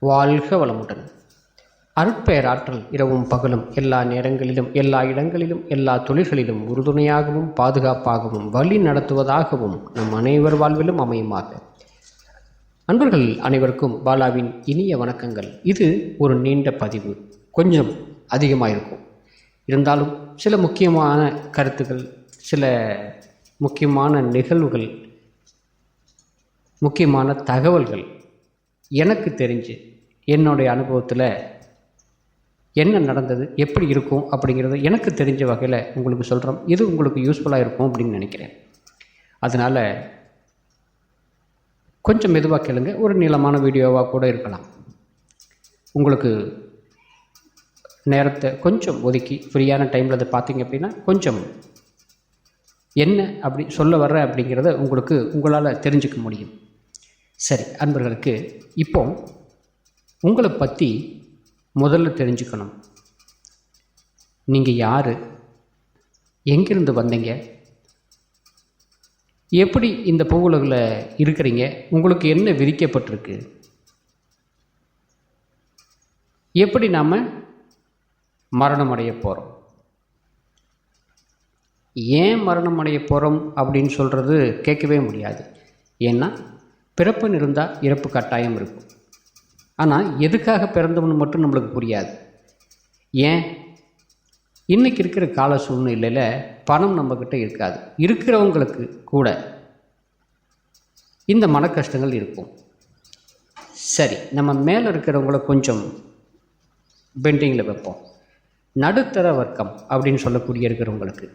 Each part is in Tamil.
வாழ்க வளமுடன். அருட்பெயராற்றல் இரவும் பகலும் எல்லா நேரங்களிலும் எல்லா இடங்களிலும் எல்லா தொழில்களிலும் உறுதுணையாகவும் பாதுகாப்பாகவும் வழி நடத்துவதாகவும் நம் அனைவர் வாழ்விலும் அமையுமாக. அன்பர்கள் அனைவருக்கும் பாலாவின் இனிய வணக்கங்கள். இது ஒரு நீண்ட பதிவு, கொஞ்சம் அதிகமாக இருக்கும். இருந்தாலும் சில முக்கியமான கருத்துக்கள், சில முக்கியமான நிகழ்வுகள், முக்கியமான தகவல்கள் எனக்கு தெரிஞ்சு என்னுடைய அனுபவத்தில் என்ன நடந்தது, எப்படி இருக்கும் அப்படிங்கிறது எனக்கு தெரிஞ்ச வகையில் உங்களுக்கு சொல்கிறோம். இது உங்களுக்கு யூஸ்ஃபுல்லாக இருக்கும் அப்படின்னு நினைக்கிறேன். அதனால் கொஞ்சம் மெதுவாக கேளுங்க. ஒரு நீளமான வீடியோவாக கூட இருக்கலாம். உங்களுக்கு நேரத்தை கொஞ்சம் ஒதுக்கி ஃப்ரீயான டைமில் அதை பார்த்தீங்க அப்படின்னா கொஞ்சம் என்ன அப்படி சொல்ல வர்ற அப்படிங்கிறத உங்களால் தெரிஞ்சுக்க முடியும். சரி அன்பர்களுக்கு, இப்போ உங்களை பற்றி முதல்ல தெரிஞ்சுக்கணும். நீங்கள் யார், எங்கிருந்து வந்தீங்க, எப்படி இந்த பூவுலகில் இருக்கிறீங்க, உங்களுக்கு என்ன விதிக்கப்பட்டிருக்கு, எப்படி நாம் மரணம் அடைய போகிறோம், ஏன் மரணம் அடைய போகிறோம் அப்படின்னு சொல்கிறது கேட்கவே முடியாது. ஏன்னா பிறப்புன்னு இருந்தால் இறப்பு கட்டாயம் இருக்கும். ஆனால் எதுக்காக பிறந்தோம்னு மட்டும் நம்மளுக்கு புரியாது. ஏன் இன்றைக்கி இருக்கிற கால சூழ்நிலையில் பணம் நம்மக்கிட்ட இருக்காது. இருக்கிறவங்களுக்கு கூட இந்த மன கஷ்டங்கள் இருக்கும். சரி, நம்ம மேலே இருக்கிறவங்கள கொஞ்சம் பெண்டிங்கில் வைப்போம். நடுத்தர வர்க்கம் அப்படின்னு சொல்லக்கூடிய இருக்கிறவங்களுக்கு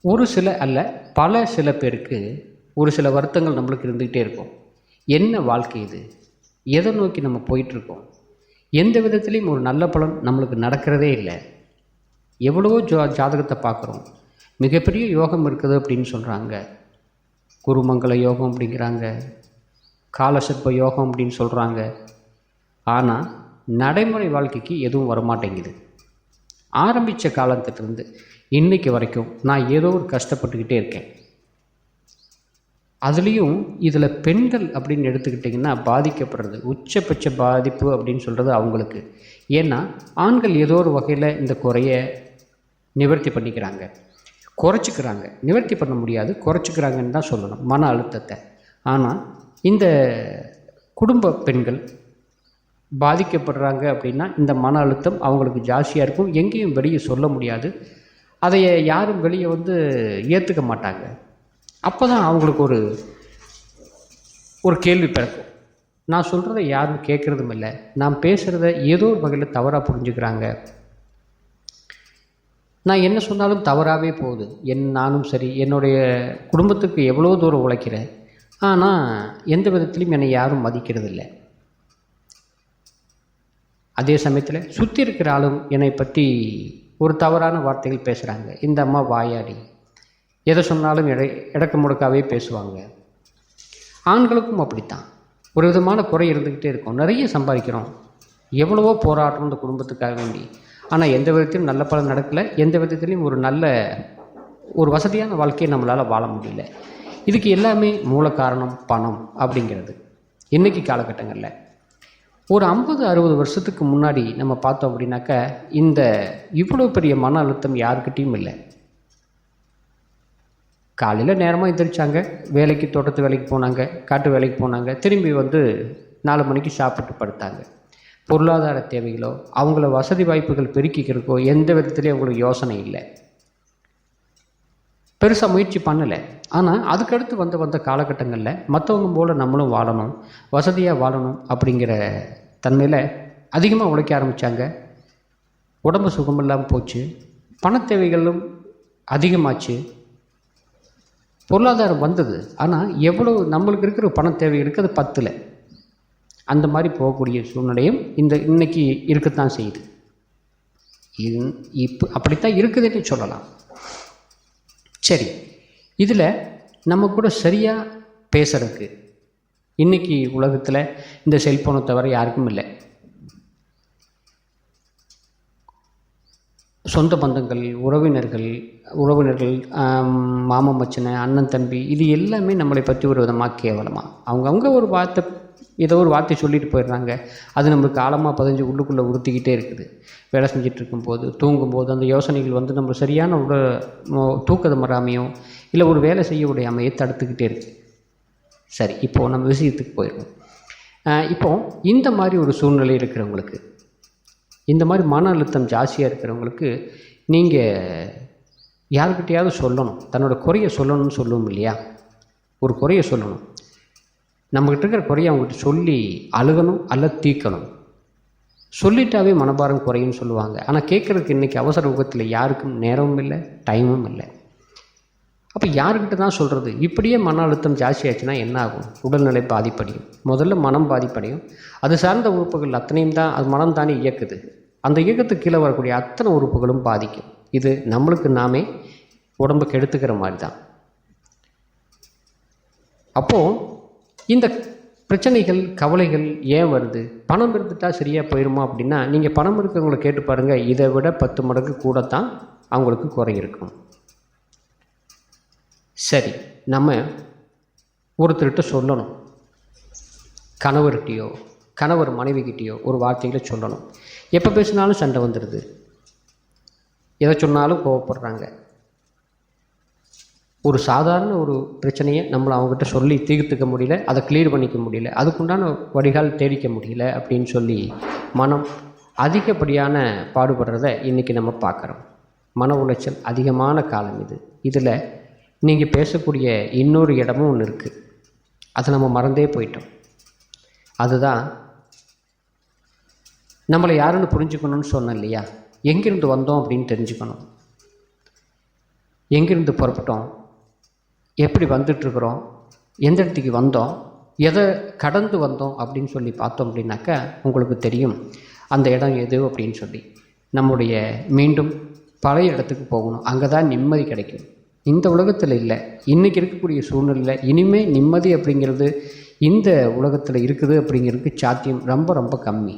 ஒரு சில அல்ல பல சில பேருக்கு ஒரு சில வருத்தங்கள் நம்மளுக்கு இருந்துக்கிட்டே இருக்கும். என்ன வாழ்க்கை இது, எதை நோக்கி நம்ம போயிட்டுருக்கோம், எந்த விதத்துலேயும் ஒரு நல்ல பலன் நம்மளுக்கு நடக்கிறதே இல்லை. எவ்வளவோ ஜாதகத்தை பார்க்குறோம், மிகப்பெரிய யோகம் இருக்குது அப்படின்னு சொல்கிறாங்க. குருமங்கல யோகம் அப்படிங்கிறாங்க, காலசர்ப்ப யோகம் அப்படின்னு சொல்கிறாங்க. ஆனால் நடைமுறை வாழ்க்கைக்கு எதுவும் வரமாட்டேங்குது. ஆரம்பித்த காலத்திலிருந்து இன்றைக்கு வரைக்கும் நான் ஏதோ ஒரு கஷ்டப்பட்டுக்கிட்டே இருக்கேன். அதுலேயும் இதில் பெண்கள் அப்படின்னு எடுத்துக்கிட்டிங்கன்னா பாதிக்கப்படுறது, உச்சபட்ச பாதிப்பு அப்படின்னு சொல்கிறது அவங்களுக்கு. ஏன்னா ஆண்கள் ஏதோ ஒரு வகையில் இந்த குறையை நிவர்த்தி பண்ணிக்கிறாங்க, குறைச்சிக்கிறாங்க. நிவர்த்தி பண்ண முடியாது, குறைச்சிக்கிறாங்கன்னு தான் சொல்லணும் மன அழுத்தத்தை. ஆனால் இந்த குடும்ப பெண்கள் பாதிக்கப்படுறாங்க அப்படின்னா இந்த மன அழுத்தம் அவங்களுக்கு ஜாஸ்தியாக இருக்கும். எங்கேயும் வெளியே சொல்ல முடியாது, அதை யாரும் வெளியே ஏற்றுக்க மாட்டாங்க. அப்போ தான் அவங்களுக்கு ஒரு கேள்வி பிறக்கும். நான் சொல்கிறத யாரும் கேட்குறதும் இல்லை, நான் பேசுகிறத ஏதோ ஒரு வகையில் தவறாக புரிஞ்சுக்கிறாங்க, நான் என்ன சொன்னாலும் தவறாகவே போகுது, நானும் சரி என்னுடைய குடும்பத்துக்கு எவ்வளோ தூரம் உழைக்கிறேன், ஆனால் எந்த விதத்துலையும் என்னை யாரும் மதிக்கிறதில்லை. அதே சமயத்தில் சுற்றி இருக்கிற ஆளும் என்னை பற்றி ஒரு தவறான வார்த்தைகள் பேசுகிறாங்க. இந்த அம்மா வாயாடி, எதை சொன்னாலும் இடக்கு முடக்காவே பேசுவாங்க. ஆண்களுக்கும் அப்படித்தான் ஒரு விதமான குறை இருந்துக்கிட்டே இருக்கும். நிறைய சம்பாதிக்கிறோம், எவ்வளவோ போராட்டம் இந்த குடும்பத்துக்காக வேண்டி, ஆனால் எந்த விதத்திலும் நல்ல பலன் நடக்கலை. எந்த விதத்துலேயும் ஒரு வசதியான வாழ்க்கையை நம்மளால் வாழ முடியல. இதுக்கு எல்லாமே மூல காரணம் பணம் அப்படிங்கிறது. இன்றைக்கி காலகட்டங்களில் ஒரு 50-60 வருஷத்துக்கு முன்னாடி நம்ம பார்த்தோம் அப்படின்னாக்கா இவ்வளோ பெரிய மன அழுத்தம் யாருக்கிட்டையும் இல்லை. காலையில் நேரமாக எந்திரிச்சாங்க, வேலைக்கு தோட்டத்து வேலைக்கு போனாங்க, காட்டு வேலைக்கு போனாங்க, திரும்பி 4 மணிக்கு சாப்பிட்டு படுத்தாங்க. பொருளாதார தேவைகளோ அவங்கள வசதி வாய்ப்புகள் பெருக்கிக்கிறதுக்கோ எந்த விதத்துலேயும் அவங்களுக்கு யோசனை இல்லை, பெருசாக முயற்சி பண்ணலை. ஆனால் அதுக்கடுத்து வந்த காலகட்டங்களில் மற்றவங்க போல் நம்மளும் வாழணும், வசதியாக வாழணும் அப்படிங்கிற தன்மையில் அதிகமாக உழைக்க ஆரம்பித்தாங்க. உடம்பு சுகம் இல்லாமல் போச்சு, பண தேவைகளும் அதிகமாச்சு, பொருளாதாரம் வந்தது. ஆனால் எவ்வளோ நம்மளுக்கு இருக்கிற பண தேவைகளுக்கு அது பத்தலை. அந்த மாதிரி போகக்கூடிய சூழ்நிலையும் இன்னைக்கு இருக்கத்தான் செய்யுது. இப்போ அப்படித்தான் இருக்குதுன்னு சொல்லலாம். சரி, இதில் நம்ம கூட சரியாக பேசுகிறதுக்கு இன்றைக்கி உலகத்தில் இந்த செல்ஃபோனை தவிர யாருக்கும் இல்லை. சொந்த பந்தங்கள், உறவினர்கள், மாமன் மச்சனை, அண்ணன் தம்பி, இது எல்லாமே நம்மளை பற்றி ஒரு விதமாக கேவலமாக அவங்கவுங்க ஒரு வார்த்தை, ஏதோ ஒரு வார்த்தை சொல்லிட்டு போயிடுறாங்க. அது நம்மளுக்கு ஆழமாக பதிஞ்சு உள்ளுக்குள்ளே உறுத்திக்கிட்டே இருக்குது. வேலை செஞ்சுட்டு இருக்கும்போது, தூங்கும்போது அந்த யோசனைகள் வந்து நம்ம சரியான தூக்கத்தை மறாமையும் இல்லை ஒரு வேலை செய்ய உடையாமையே தடுத்துக்கிட்டே இருக்குது. சரி, இப்போது நம்ம விஷயத்துக்கு போயிடுவோம். இப்போது இந்த மாதிரி ஒரு சூழ்நிலை இருக்கிறவங்களுக்கு, இந்த மாதிரி மன அழுத்தம் ஜாஸ்தியாக இருக்கிறவங்களுக்கு நீங்கள் யாருக்கிட்டையாவது சொல்லணும், தன்னோட குறையை சொல்லணும்னு சொல்லுவோம் இல்லையா? ஒரு குறையை சொல்லணும். நம்மக்கிட்ட இருக்கிற குறையை அவங்ககிட்ட சொல்லி அழுகணும் அல்ல தீர்க்கணும். சொல்லிட்டாவே மனபாரம் குறையும்னு சொல்லுவாங்க. ஆனால் கேட்குறதுக்கு இன்றைக்கி அவசர யுகத்தில் யாருக்கும் நேரமும் இல்லை, டைமும் இல்லை. அப்போ யாருக்கிட்ட தான் சொல்கிறது? இப்படியே மன அழுத்தம் ஜாஸ்தியாச்சுன்னா என்ன ஆகும்? உடல்நிலை பாதிப்படையும். முதல்ல மனம் பாதிப்படையும். அது சார்ந்த உறுப்புகள் அத்தனையும் தான், அது மனம் தானே இயக்குது. அந்த இயக்கத்துக்கு கீழே வரக்கூடிய அத்தனை உறுப்புகளும் பாதிக்கும். இது நம்மளுக்கு நாமே உடம்புக்கு எடுத்துக்கிற மாதிரி தான். அப்போது இந்த பிரச்சனைகள், கவலைகள் ஏன் வருது? பணம் இருந்துட்டால் சரியாக போயிடுமா அப்படின்னா, நீங்கள் பணம் இருக்கிறவங்களை கேட்டு பாருங்கள், இதை விட 10 மடங்கு கூடத்தான் அவங்களுக்கு குறை இருக்கும். சரி, நம்ம ஒருத்தர்கிட்ட சொல்லணும். கணவர்கிட்டையோ கணவர் மனைவிக்கிட்டேயோ ஒரு வார்த்தைகளை சொல்லணும். எப்போ பேசினாலும் சண்டை வந்துடுது, எதை சொன்னாலும் கோவப்படுறாங்க. ஒரு சாதாரண ஒரு பிரச்சனையை நம்மளை அவங்ககிட்ட சொல்லி தீர்த்துக்க முடியல, அதை கிளியர் பண்ணிக்க முடியல, அதுக்குண்டான வடிகால் தேடிக்க முடியல அப்படின்னு சொல்லி மனம் அதிகப்படியான பாடுபடுறத இன்றைக்கி நம்ம பார்க்குறோம். மன உளைச்சல் அதிகமான காலம் இது. இதில் நீங்கள் பேசக்கூடிய இன்னொரு இடமும் ஒன்று இருக்குது, அதை நம்ம மறந்தே போயிட்டோம். அதுதான் நம்மளை யாருன்னு புரிஞ்சுக்கணும்னு சொன்னேன் இல்லையா? எங்கேருந்து வந்தோம் அப்படின்னு தெரிஞ்சுக்கணும். எங்கேருந்து புறப்பட்டோம், எப்படி வந்துட்டுருக்குறோம், எந்த இடத்துக்கு வந்தோம், எதை கடந்து வந்தோம் அப்படின்னு சொல்லி பார்த்தோம் அப்படின்னாக்கா உங்களுக்கு தெரியும் அந்த இடம் எது அப்படின்னு சொல்லி. நம்முடைய மீண்டும் பழைய இடத்துக்கு போகணும். அங்கே தான் நிம்மதி கிடைக்கும். இந்த உலகத்தில் இல்லை, இன்றைக்கி இருக்கக்கூடிய சூழ்நிலையில் இனிமேல் நிம்மதி அப்படிங்கிறது இந்த உலகத்தில் இருக்குது அப்படிங்கிறதுக்கு சாத்தியம் ரொம்ப ரொம்ப கம்மி.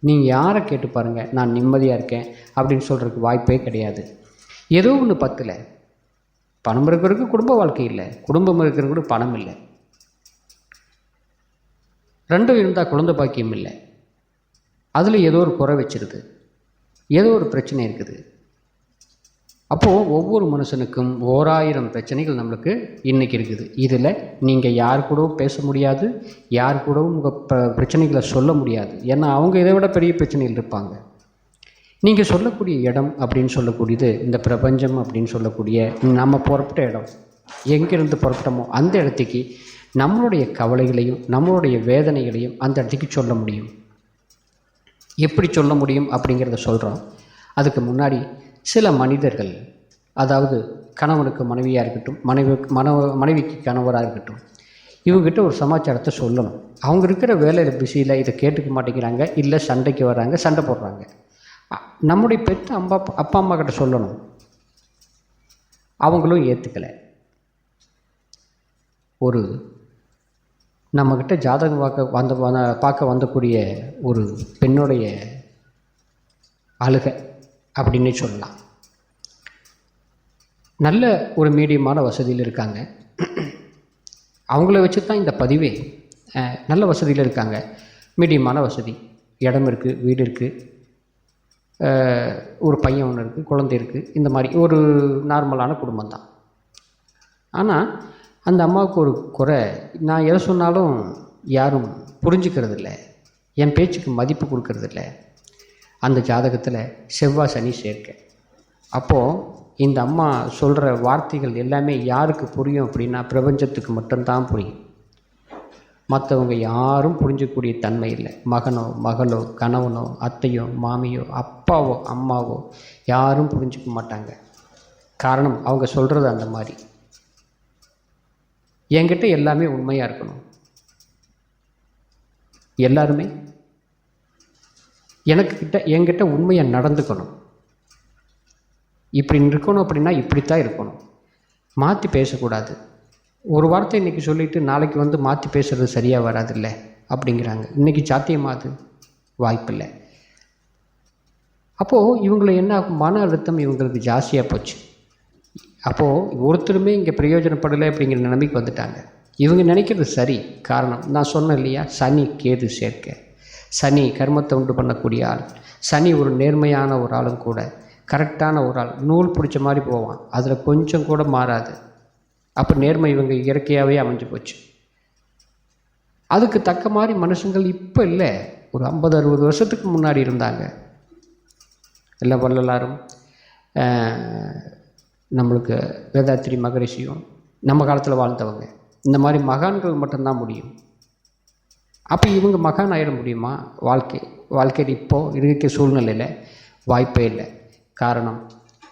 நீங்கள் யாரை கேட்டு பாருங்கள், நான் நிம்மதியாக இருக்கேன் அப்படின்னு சொல்கிறதுக்கு வாய்ப்பே கிடையாது. ஏதோ ஒன்று பத்தில். பணம் இருக்கிறவருக்கு குடும்ப வாழ்க்கை இல்லை, குடும்பம் இருக்கிறவங்களுக்கு பணம் இல்லை, ரெண்டும் இருந்தால் குழந்தை பாக்கியம் இல்லை. அதில் ஏதோ ஒரு குறை வச்சிருது, ஏதோ ஒரு பிரச்சனை இருக்குது. அப்போது ஒவ்வொரு மனுஷனுக்கும் 1000 பிரச்சனைகள் நம்மளுக்கு இன்றைக்கி இருக்குது. இதில் நீங்கள் யார் கூடவும் பேச முடியாது, யார் கூடவும் உங்கள் பிரச்சனைகளை சொல்ல முடியாது. ஏன்னா அவங்க இதை விட பெரிய பிரச்சனைகள் இருப்பாங்க. நீங்கள் சொல்லக்கூடிய இடம் அப்படின்னு சொல்லக்கூடியது இந்த பிரபஞ்சம் அப்படின்னு சொல்லக்கூடிய நம்ம புறப்பட்ட இடம். எங்கேருந்து புறப்பட்டோமோ அந்த இடத்துக்கு நம்மளுடைய கவலைகளையும் நம்மளுடைய வேதனைகளையும் அந்த இடத்துக்கு சொல்ல முடியும். எப்படி சொல்ல முடியும் அப்படிங்கிறத சொல்கிறோம். அதுக்கு முன்னாடி சில மனிதர்கள், அதாவது கணவனுக்கு மனைவியாக இருக்கட்டும், மனைவிக்கு கணவராக இருக்கட்டும், இவங்ககிட்ட ஒரு சமாச்சாரத்தை சொல்லணும். அவங்க இருக்கிற வேலையில் பிஸியில் இதை கேட்டுக்க மாட்டேங்கிறாங்க, இல்லை சண்டைக்கு வர்றாங்க, சண்டை போடுறாங்க. நம்முடைய பெற்ற அப்பா அம்மா கிட்ட சொல்லணும், அவங்களும் ஏற்றுக்கலை. ஒரு நம்மக்கிட்ட ஜாதகம் பார்க்க வந்தக்கூடிய ஒரு பெண்ணுடைய அழுகை அப்படின்னு சொல்லலாம். நல்ல ஒரு மீடியமான வசதியில் இருக்காங்க. அவங்கள வச்சு தான் இந்த பதிவே. நல்ல வசதியில் இருக்காங்க, மீடியமான வசதி, இடம் இருக்குது, வீடு இருக்குது, ஒரு பையன் ஒன்று இருக்குது, குழந்தை இருக்குது, இந்த மாதிரி ஒரு நார்மலான குடும்பம் தான். ஆனால் அந்த அம்மாவுக்கு ஒரு குறை. நான் எதை சொன்னாலும் யாரும் புரிஞ்சுக்கிறதில்ல, என் பேச்சுக்கு மதிப்பு கொடுக்கறதில்ல. அந்த ஜாதகத்தில் செவ்வாய் சனி சேர்க்கை. அப்போது இந்த அம்மா சொல்கிற வார்த்தைகள் எல்லாமே யாருக்கு புரியும் அப்படின்னா பிரபஞ்சத்துக்கு மட்டும்தான் புரியும். மற்றவங்க யாரும் புரிஞ்சக்கூடிய தன்மை இல்லை. மகனோ மகளோ கணவனோ அத்தையோ மாமியோ அப்பாவோ அம்மாவோ யாரும் புரிஞ்சிக்க மாட்டாங்க. காரணம் அவங்க சொல்கிறது அந்த மாதிரி. என்கிட்ட எல்லாமே உண்மையாக இருக்கணும், எல்லாருமே என்கிட்ட உண்மையாக நடந்துக்கணும். இப்படி இருக்கணும் அப்படின்னா இப்படித்தான் இருக்கணும், மாற்றி பேசக்கூடாது. ஒரு வார்த்தை இன்றைக்கி சொல்லிவிட்டு நாளைக்கு வந்து மாற்றி பேசுகிறது சரியாக வராதில்ல அப்படிங்கிறாங்க. இன்றைக்கி சாத்தியமாது வாய்ப்பில்லை. அப்போது இவங்களை என்ன ஆகும், மன அழுத்தம் இவங்களுக்கு ஜாஸ்தியாக போச்சு. அப்போது ஒருத்தருமே இங்கே பிரயோஜனப்படலை அப்படிங்கிற நிலைமைக்கு வந்துட்டாங்க. இவங்க நினைக்கிறது சரி. காரணம் நான் சொன்னேன் இல்லையா, சனி கேது சேர்க்கை. சனி கர்மத்தை உண்டு பண்ணக்கூடிய ஆள். சனி ஒரு நேர்மையான ஒரு ஆளும் கூட, கரெக்டான ஒரு ஆள், நூல் பிடிச்ச மாதிரி போவான், அதில் கொஞ்சம் கூட மாறாது. அப்போ நேர்மை இவங்க இயற்கையாகவே அமைஞ்சு போச்சு. அதுக்கு தக்க மாதிரி மனுஷங்கள் இப்போ இல்லை, ஒரு 50-60 வருஷத்துக்கு முன்னாடி இருந்தாங்க. எல்லா வள்ளலாரும் நம்மளுக்கு வேதாத்திரி மகரிஷியும் நம்ம காலத்தில் வாழ்ந்தவங்க. இந்த மாதிரி மகான்கள் மட்டும்தான் முடியும். அப்போ இவங்க மகான் ஆகிட முடியுமா? வாழ்க்கையில் இப்போது இருக்க சூழ்நிலையில் வாய்ப்பே இல்லை. காரணம்,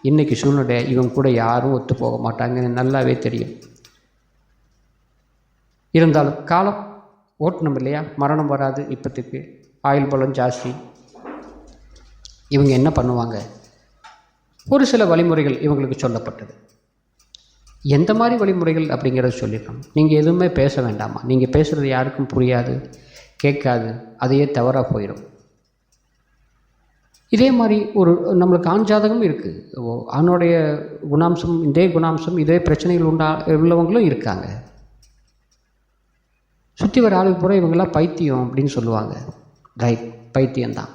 இன்றைக்கி சூழ்நிலை இவங்க கூட யாரும் ஒத்து போக மாட்டாங்கன்னு நல்லாவே தெரியும். இருந்தாலும் காலம் ஓட்டணும் இல்லையா, மரணம் வராது. இப்போத்துக்கு ஆயுள் பலம் ஜாஸ்தி. இவங்க என்ன பண்ணுவாங்க, ஒரு சில வழிமுறைகள் இவங்களுக்கு சொல்லப்பட்டது. எந்த மாதிரி வழிமுறைகள் அப்படிங்கிறத சொல்லிடணும். நீங்கள் எதுவுமே பேச வேண்டாமா, நீங்கள் பேசுகிறது யாருக்கும் புரியாது, கேட்காது, அதையே தவறாக போயிடும். இதே மாதிரி ஒரு நம்மளுக்கு ஆண் ஜாதகம் இருக்குது. ஆணுடைய குணாம்சம், இதே குணாம்சம், இதே பிரச்சனைகள் உள்ளவங்களும் இருக்காங்க. சுற்றி வர ஆளுக்கு பூரா இவங்கெல்லாம் பைத்தியம் அப்படின்னு சொல்லுவாங்க. ரைட், பைத்தியம்தான்.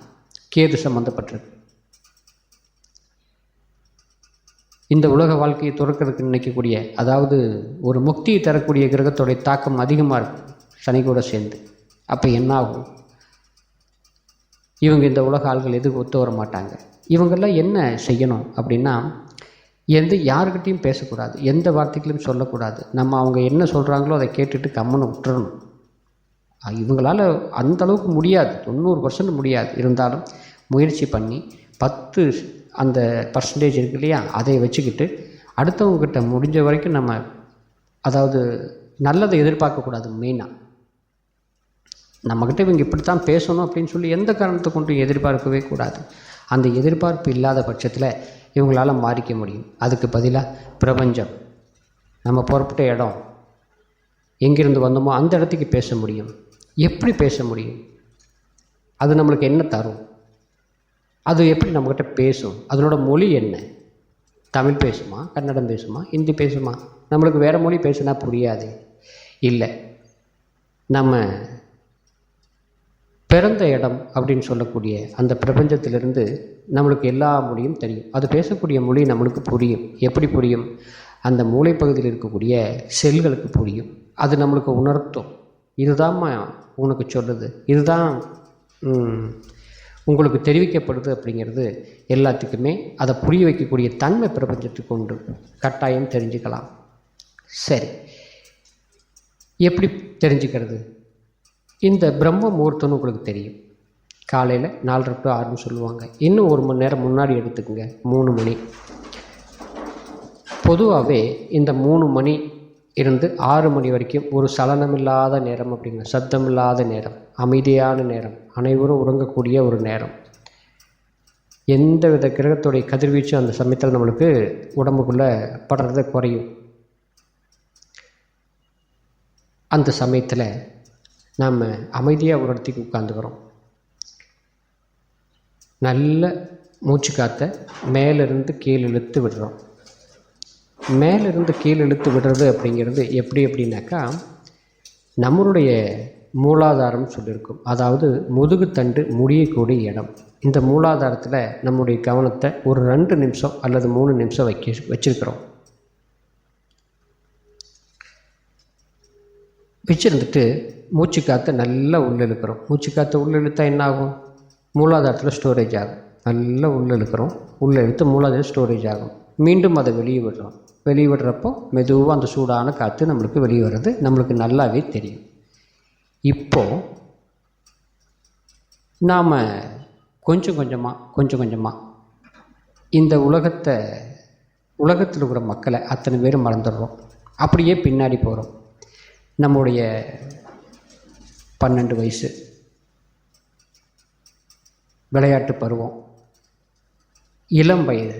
கேது சம்மந்தப்பட்டது. இந்த உலக வாழ்க்கையை துறக்கிறதுக்கு நினைக்கக்கூடிய, அதாவது ஒரு முக்தியை தரக்கூடிய கிரகத்தோடைய தாக்கம் அதிகமாக இருக்கும் சனி கூட சேர்ந்து. அப்போ என்ன ஆகும், இவங்க இந்த உலக ஆள்கள் எதுக்கு ஒத்து வர மாட்டாங்க. இவங்கெல்லாம் என்ன செய்யணும் அப்படின்னா, யாருக்கிட்டையும் பேசக்கூடாது, எந்த வார்த்தைகளையும் சொல்லக்கூடாது. நம்ம அவங்க என்ன சொல்கிறாங்களோ அதை கேட்டுட்டு கம்முன்னு விட்டுறணும். இவங்களால் அந்தளவுக்கு முடியாது, 90% முடியாது. இருந்தாலும் முயற்சி பண்ணி 10 அந்த பர்சன்டேஜ் இருக்கு இல்லையா, அதை வச்சுக்கிட்டு அடுத்தவங்கக்கிட்ட முடிஞ்ச வரைக்கும் நம்ம, அதாவது நல்லதை எதிர்பார்க்கக்கூடாது. மெயினாக நம்மக்கிட்ட இவங்க இப்படித்தான் பேசணும் அப்படின்னு சொல்லி எந்த காரணத்தை கொண்டு எதிர்பார்க்கவே கூடாது. அந்த எதிர்பார்ப்பு இல்லாத பட்சத்தில் இவங்களால் மாறிக்க முடியும். அதுக்கு பதிலாக பிரபஞ்சம், நம்ம புறப்பட்ட இடம், எங்கிருந்து வந்தோமோ அந்த இடத்துக்கு பேச முடியும். எப்படி பேச முடியும், அது நம்மளுக்கு என்ன தரும், அது எப்படி நம்மக்கிட்ட பேசும், அதனோட மொழி என்ன, தமிழ் பேசுமா, கன்னடம் பேசுமா, ஹிந்தி பேசுமா? நம்மளுக்கு வேறு மொழி பேசுனா புரியாது. இல்லை, நம்ம பிறந்த இடம் அப்படின்னு சொல்லக்கூடிய அந்த பிரபஞ்சத்திலிருந்து நம்மளுக்கு எல்லா மொழியும் தெரியும். அது பேசக்கூடிய மொழி நம்மளுக்கு புரியும். எப்படி புரியும், அந்த மூளைப்பகுதியில் இருக்கக்கூடிய செல்களுக்கு புரியும். அது நம்மளுக்கு உணர்த்தும். இதுதான்மா உனக்கு சொல்லுது, இதுதான் உங்களுக்கு தெரிவிக்கப்படுது அப்படிங்கிறது எல்லாத்துக்குமே அதை புரிய வைக்கக்கூடிய தன்மை பிரபஞ்சத்துக்கு உண்டு. கட்டாயம் தெரிஞ்சுக்கலாம். சரி, எப்படி தெரிஞ்சுக்கிறது? இந்த பிரம்ம முகூர்த்தம்னு உங்களுக்கு தெரியும். காலையில் 4:30 to 6 சொல்லுவாங்க. இன்னும் 1 மணி நேரம் முன்னாடி எடுத்துக்கோங்க, 3 மணி. பொதுவாகவே இந்த 3 மணி இருந்து 6 மணி வரைக்கும் ஒரு சலனமில்லாத நேரம் அப்படிங்கிற, சத்தமில்லாத நேரம், அமைதியான நேரம், அனைவரும் உறங்கக்கூடிய ஒரு நேரம். எந்தவித கிரகத்துடைய கதிர்வீச்சு அந்த சமயத்தில் நம்மளுக்கு உடம்புக்குள்ளே படுறத குறையும். அந்த சமயத்தில் நாம் அமைதியாக ஒரு இடத்துக்கு உட்காந்துக்கிறோம். நல்ல மூச்சு காற்றை மேலிருந்து கீழ் இழுத்து விடுறோம். மேலிருந்து கீழ் இழுத்து விடுறது அப்படிங்கிறது எப்படி அப்படின்னாக்கா, நம்மளுடைய மூலாதாரம் சொல்லியிருக்கும். அதாவது முதுகுத்தண்டு முடியக்கூடிய இடம். இந்த மூலாதாரத்தில் நம்முடைய கவனத்தை ஒரு 2 நிமிஷம் அல்லது 3 நிமிஷம் வச்சுருக்கிறோம். வச்சுருந்துட்டு மூச்சு காற்றை நல்லா உள்ளிழுக்கிறோம். மூச்சு காற்றை உள்ளிழுத்தா என்ன ஆகும், மூலாதாரத்தில் ஸ்டோரேஜ் ஆகும். நல்லா உள்ளிழுக்கிறோம், உள்ளே இழுத்து மூலாதாரம் ஸ்டோரேஜ் ஆகும். மீண்டும் அதை வெளியே விடுறோம். வெளியே விடுறப்போ மெதுவாக அந்த சூடான காற்று நம்மளுக்கு வெளியே வர்றது நம்மளுக்கு நல்லாவே தெரியும். இப்போது நாம் கொஞ்சம் கொஞ்சமாக இந்த உலகத்தில் இருக்கிற மக்களை அத்தனை பேரும் மறந்துடுறோம். அப்படியே பின்னாடி போகிறோம். நம்முடைய 12 வயசு விளையாட்டு பருவம், இளம் வயது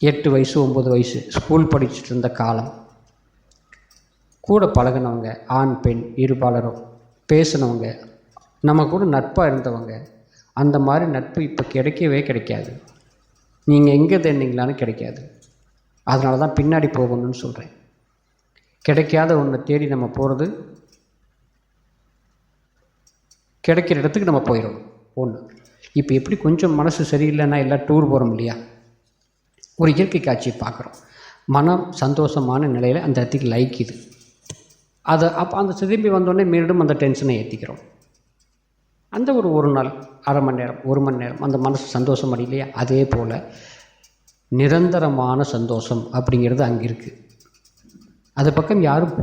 8 வயசு 9 வயசு ஸ்கூல் படிச்சுட்டு இருந்த காலம், கூட பழகினவங்க ஆண் பெண் இருபாலரும், பேசினவங்க, நம்ம கூட நட்பாக இருந்தவங்க, அந்த மாதிரி நட்பு இப்போ கிடைக்கவே கிடைக்காது. நீங்கள் எங்கே தேடினீங்களான்னு கிடைக்காது. அதனால தான் பின்னாடி போகணும்னு சொல்கிறேன். கிடைக்காத ஒன்றை தேடி நம்ம போகிறது, கிடைக்கிற இடத்துக்கு நம்ம போயிடணும். ஒன்று. இப்போ எப்படி கொஞ்சம் மனசு சரியில்லைன்னா எல்லாம் டூர் போகிறோம் இல்லையா, ஒரு இயற்கை காட்சியை பார்க்குறோம், மனம் சந்தோஷமான நிலையில் அந்த இடத்துக்கு லைக்குது. அதை அப்போ அந்த திரும்பி வந்தோடனே மீண்டும் அந்த டென்ஷனை ஏற்றிக்கிறோம். அந்த ஒரு நாள், அரை மணி நேரம், 1 மணி நேரம் அந்த மனசு சந்தோஷம் அடையிலையா, அதே போல் நிரந்தரமான சந்தோஷம் அப்படிங்கிறது அங்கே இருக்குது. அது பக்கம் யாரும்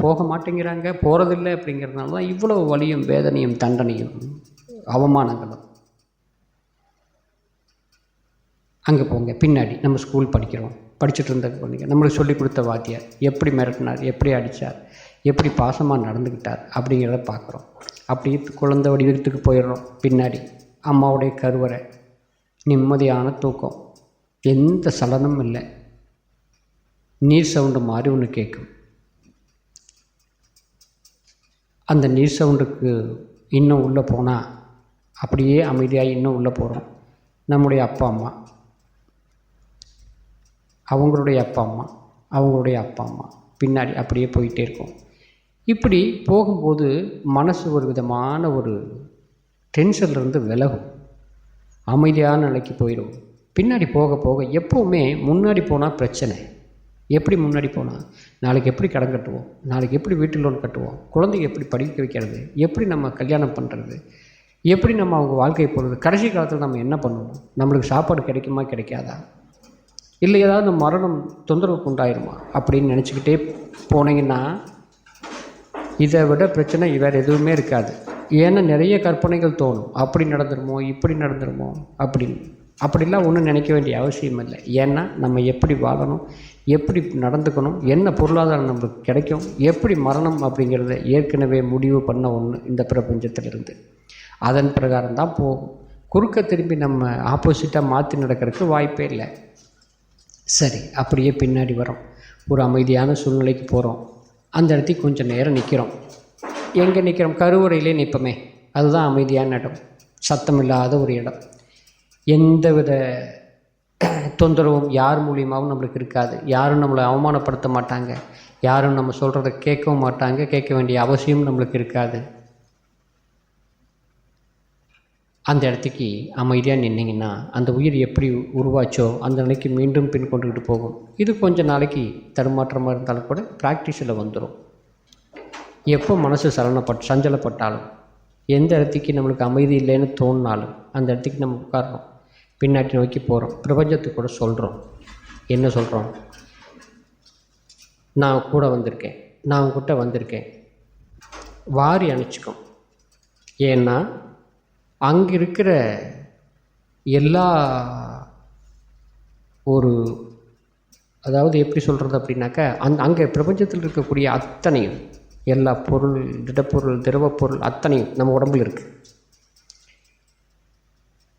போக மாட்டேங்கிறாங்க, போகிறதில்லை. அப்படிங்கிறதுனால தான் இவ்வளோ வலியும் வேதனையும் தண்டனையும் அவமானங்களும். அங்கே போங்க. பின்னாடி நம்ம ஸ்கூல் படிச்சுட்டு இருந்த பொண்ணுங்க, நம்மளுக்கு சொல்லிக் கொடுத்த வாத்தியார் எப்படி மிரட்டினார், எப்படி அடித்தார், எப்படி பாசமாக நடந்துக்கிட்டார் அப்படிங்கிறத பார்க்குறோம். அப்படியே குழந்தை வடிவத்துக்கு போயிடுறோம். பின்னாடி அம்மாவுடைய கருவறை, நிம்மதியான தூக்கம், எந்த சலனமும் இல்லை. நீர் சவுண்டு மாதிரி ஒன்று கேட்கும். அந்த நீர் சவுண்டுக்கு இன்னும் உள்ளே போனால் அப்படியே அமைதியாக இன்னும் உள்ளே போகிறோம். நம்முடைய அப்பா அம்மா, அவங்களுடைய அப்பா அம்மா, அவங்களுடைய அப்பா அம்மா, பின்னாடி அப்படியே போயிட்டே இருக்கும். இப்படி போகும்போது மனசு ஒரு விதமான ஒரு டென்ஷன்லேருந்து விலகும், அமைதியான நிலைக்கு போயிடும். பின்னாடி போக போக எப்போவுமே முன்னாடி போனால் பிரச்சனை. எப்படி முன்னாடி போனால், நாளைக்கு எப்படி கடன் கட்டுவோம், நாளைக்கு எப்படி வீட்டு லோன் கட்டுவோம், குழந்தைங்க எப்படி படிக்க வைக்கிறது, எப்படி நம்ம கல்யாணம் பண்ணுறது, எப்படி நம்ம அவங்க வாழ்க்கை போகிறது, கடைசி காலத்தில் நம்ம என்ன பண்ணுவோம், நம்மளுக்கு சாப்பாடு கிடைக்குமா கிடைக்காதா, இல்லை ஏதாவது மரணம் தொந்தரவுக்கு உண்டாயிருமா அப்படின்னு நினச்சிக்கிட்டே போனீங்கன்னா இதை விட பிரச்சனை வேறு எதுவுமே இருக்காது. ஏன்னா நிறைய கற்பனைகள் தோணும். அப்படி நடந்துருமோ, இப்படி நடந்துருமோ அப்படின்னு. அப்படிலாம் ஒன்றும் நினைக்க வேண்டிய அவசியம் இல்லை. ஏன்னா நம்ம எப்படி வாழணும், எப்படி நடந்துக்கணும், என்ன பொருளாதாரம் நம்மளுக்கு கிடைக்கும், எப்படி மரணம் அப்படிங்கிறத ஏற்கனவே முடிவு பண்ண ஒன்று இந்த பிரபஞ்சத்திலிருந்து. அதன் பிரகாரம் தான் போகும். குறுக்க திரும்பி நம்ம ஆப்போசிட்டாக மாற்றி நடக்கிறதுக்கு வாய்ப்பே இல்லை. சரி, அப்படியே பின்னாடி வரோம். ஒரு அமைதியான சூழ்நிலைக்கு போகிறோம். அந்த இடத்துக்கு கொஞ்சம் நேரம் நிற்கிறோம். எங்கே நிற்கிறோம்? கருவறையிலே நிற்போமே, அதுதான் அமைதியான இடம், சத்தம் இல்லாத ஒரு இடம். எந்தவித தொந்தரவும் யார் மூலியமாகவும் நம்மளுக்கு இருக்காது. யாரும் நம்மளை அவமானப்படுத்த மாட்டாங்க, யாரும் நம்ம சொல்கிறத கேட்கவும் மாட்டாங்க, கேட்க வேண்டிய அவசியம் நம்மளுக்கு இருக்காது. அந்த இடத்துக்கு அமைதியாக நின்னிங்கன்னா அந்த உயிர் எப்படி உருவாச்சோ அந்த நிலைக்கு மீண்டும் பின் கொண்டுக்கிட்டு போகும். இது கொஞ்சம் நாளைக்கு தடுமாற்றமாக இருந்தாலும் கூட ப்ராக்டிஸில் வந்துடும். எப்போ மனசு சஞ்சலப்பட்டாலும், எந்த இடத்துக்கு நம்மளுக்கு அமைதி இல்லைன்னு தோணினாலும் அந்த இடத்துக்கு நம்ம உட்கார்றோம், பின்னாடி நோக்கி போகிறோம். பிரபஞ்சத்துக்கு கூட சொல்கிறோம். என்ன சொல்கிறோம்? நான் கூட வந்திருக்கேன், நான் உங்ககிட்ட வந்திருக்கேன், வாரி அணைச்சிக்கும். ஏன்னா அங்கே இருக்கிற எல்லா அதாவது எப்படி சொல்கிறது அப்படின்னாக்கா, அங்கே பிரபஞ்சத்தில் இருக்கக்கூடிய அத்தனையும், எல்லா பொருள், திடப்பொருள், திரவப்பொருள் அத்தனையும் நம்ம உடம்பில் இருக்குது.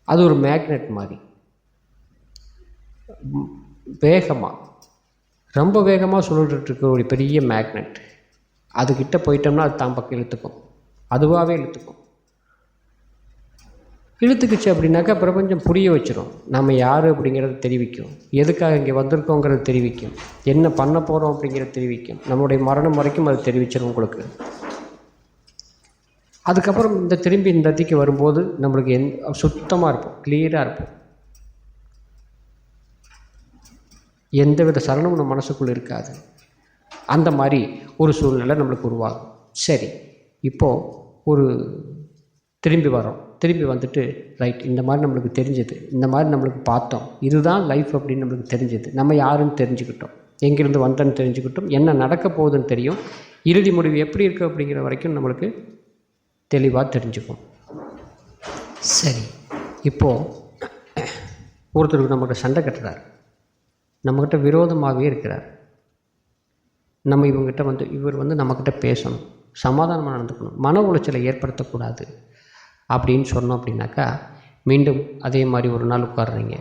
அது ஒரு மேக்னெட் மாதிரி ரொம்ப வேகமாக சுழல்கிட்டு இருக்க ஒரு பெரிய மேக்னெட். அதுக்கிட்ட போயிட்டோம்னா அது தான் பக்கம் இழுத்துக்கும், அதுவாகவே இழுத்துக்கும். இழுத்துக்குச்சு அப்படின்னாக்கா பிரபஞ்சம் புரிய வச்சிடும். நம்ம யார் அப்படிங்கிறத தெரிவிக்கும், எதுக்காக இங்கே வந்திருக்கோங்கிறது தெரிவிக்கும், என்ன பண்ண போகிறோம் அப்படிங்கிறத தெரிவிக்கும். நம்மளுடைய மரணம் வரைக்கும் அது தெரிவிச்சிடும் உங்களுக்கு. அதுக்கப்புறம் திரும்பி இந்த இடத்துக்கு வரும்போது நம்மளுக்கு சுத்தமாக இருப்போம், கிளியராக இருப்போம். எந்தவித சலனமும் நம்ம மனசுக்குள்ளே இருக்காது. அந்த மாதிரி ஒரு சூழ்நிலை நம்மளுக்கு உருவாகும். சரி, இப்போது திரும்பி வரோம். திரும்பி வந்துட்டு ரைட், இந்த மாதிரி நம்மளுக்கு தெரிஞ்சது, இந்த மாதிரி நம்மளுக்கு பார்த்தோம், இதுதான் லைஃப் அப்படின்னு நம்மளுக்கு தெரிஞ்சது. நம்ம யாருன்னு தெரிஞ்சுக்கிட்டோம், எங்கேருந்து வந்தோன்னு தெரிஞ்சுக்கிட்டோம், என்ன நடக்க போகுதுன்னு தெரியும், இறுதி முடிவு எப்படி இருக்குது அப்படிங்கிற வரைக்கும் நம்மளுக்கு தெளிவாக தெரிஞ்சுக்கும். சரி, இப்போது ஒருத்தருக்கு நம்மகிட்ட சண்டை கட்டுறார், நம்மக்கிட்ட விரோதமாகவே இருக்கிறார். நம்ம இவர் நம்மக்கிட்ட பேசணும், சமாதானமாக நடந்துக்கணும், மன உளைச்சலை ஏற்படுத்தக்கூடாது அப்படின்னு சொன்னோம் அப்படின்னாக்கா, மீண்டும் அதே மாதிரி ஒரு நாள் உட்காடுறீங்க,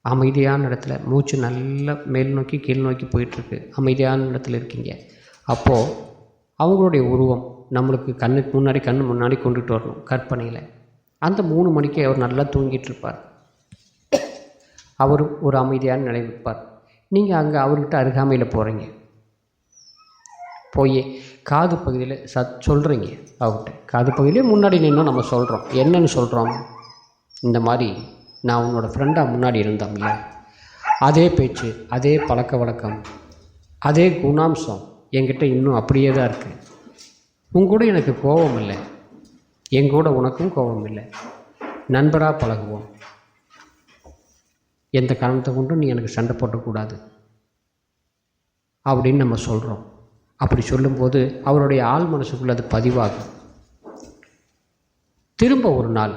அமைதியான இடத்துல, மூச்சு நல்லா மேல் நோக்கி கீழ் நோக்கி போயிட்டுருக்கு, அமைதியான இடத்துல இருக்கீங்க. அப்போது அவங்களுடைய உருவம் நம்மளுக்கு கண்ணு முன்னாடி கொண்டுட்டு வரணும் கற்பனையில். அந்த 3 மணிக்கு அவர் நல்லா தூங்கிட்டு இருப்பார். அவர் ஒரு அமைதியான நிலை வைப்பார். நீங்கள் அங்கே அவர்கிட்ட அருகாமையில் போகிறீங்க, போய் காது பகுதியில் சொல்கிறீங்க. அவர்கிட்ட காது பகுதியிலே முன்னாடி நின்று நம்ம சொல்கிறோம். என்னன்னு சொல்கிறோம்? இந்த மாதிரி நான் உன்னோட ஃப்ரெண்டாக முன்னாடி இருந்தோம்ல, அதே பேச்சு, அதே பழக்க வழக்கம், அதே குணாம்சம் என்கிட்ட இன்னும் அப்படியே தான் இருக்குது. உங்கூட எனக்கு கோபம் இல்லை, எங்கூட உனக்கும் கோபம் இல்லை, நண்பராக பழகுவோம், எந்த காரணத்தை கொண்டும் நீ எனக்கு சண்டை போட்டக்கூடாது அப்படின்னு நம்ம சொல்கிறோம். அப்படி சொல்லும்போது அவருடைய ஆள் மனசுக்குள்ளே அது பதிவாகும். திரும்ப ஒரு நாள்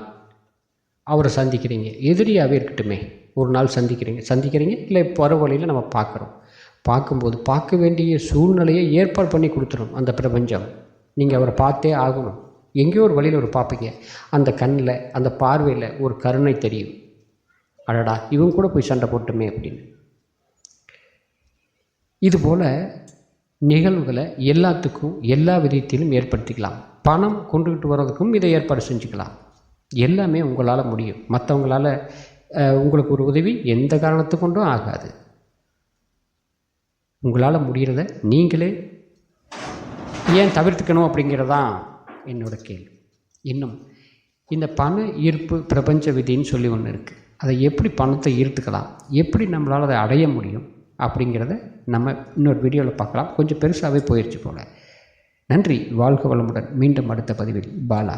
அவரை சந்திக்கிறீங்க, எதிரியாகவே இருக்கட்டுமே, ஒரு நாள் சந்திக்கிறீங்க இல்லை போகிற வழியில் நம்ம பார்க்கும்போது பார்க்க வேண்டிய சூழ்நிலையை ஏற்பாடு பண்ணி கொடுத்துரும் அந்த பிரபஞ்சம். நீங்கள் அவரை பார்த்தே ஆகணும். எங்கேயோ ஒரு வழியில் ஒரு பார்ப்பீங்க, அந்த கண்ணில் அந்த பார்வையில் ஒரு கருணை தெரியும். அடடா, இவங்க கூட போய் சண்டை போட்டுமே அப்படின்னு. இதுபோல் நிகழ்வுகளை எல்லாத்துக்கும் எல்லா விதத்திலும் ஏற்படுத்திக்கலாம். பணம் கொண்டுகிட்டு வர்றதுக்கும் இதை ஏற்பாடு செஞ்சுக்கலாம். எல்லாமே உங்களால் முடியும். மற்றவங்களால் உங்களுக்கு ஒரு உதவி எந்த காரணத்து கொண்டும் ஆகாது. உங்களால் முடிகிறத நீங்களே ஏன் தவிர்த்துக்கணும் அப்படிங்கிறதான் என்னோட கேள்வி. இன்னும் இந்த பண ஈர்ப்பு பிரபஞ்ச விதின்னு சொல்லி ஒன்று இருக்குது. அதை எப்படி பணத்தை ஈர்த்துக்கலாம், எப்படி நம்மளால் அதை அடைய முடியும் அப்படிங்கிறத நம்ம இன்னொரு வீடியோவில் பார்க்கலாம். கொஞ்சம் பெருசாகவே போயிடுச்சு போல். நன்றி, வாழ்க வளமுடன். மீண்டும் அடுத்த பதிவில் பாலா.